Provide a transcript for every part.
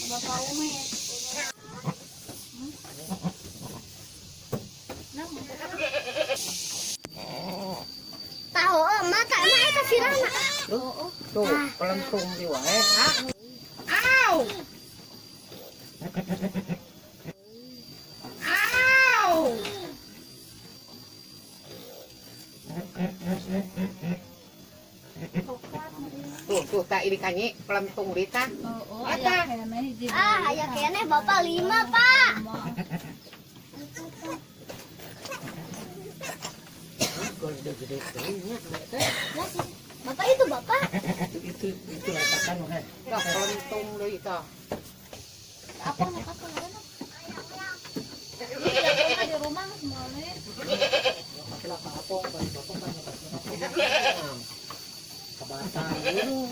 Bapak Umi. Tahu, mata itu sirana. Tuh, pelentung di wae. Au! Au! Tuh, tak ini kanyi pelentung dita. Aya kene Bapak 5, Pak. Gede-gede kayaknya. Bapak itu Bapak. Itu letakan mah. Dah pelentung deui tah. Apa ada di rumah semuanya. Kenapa apong bari bapak kan kabatan dulu.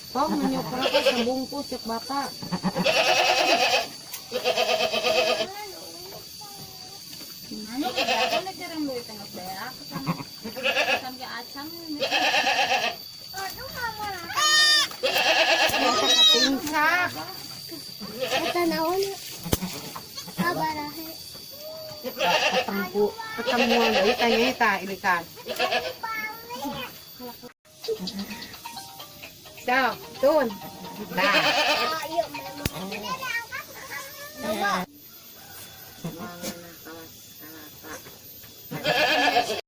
Tong menyokol apa sebungkus cek bapak. Anu berapa nih kirim duit tengah beak sampai acang ini. Aduh mama. Tingsak. Eta naon? Sabarahe. Ketemuan deui tanya tah ini kan. Dah, tun. Dah. Ayo. Coba.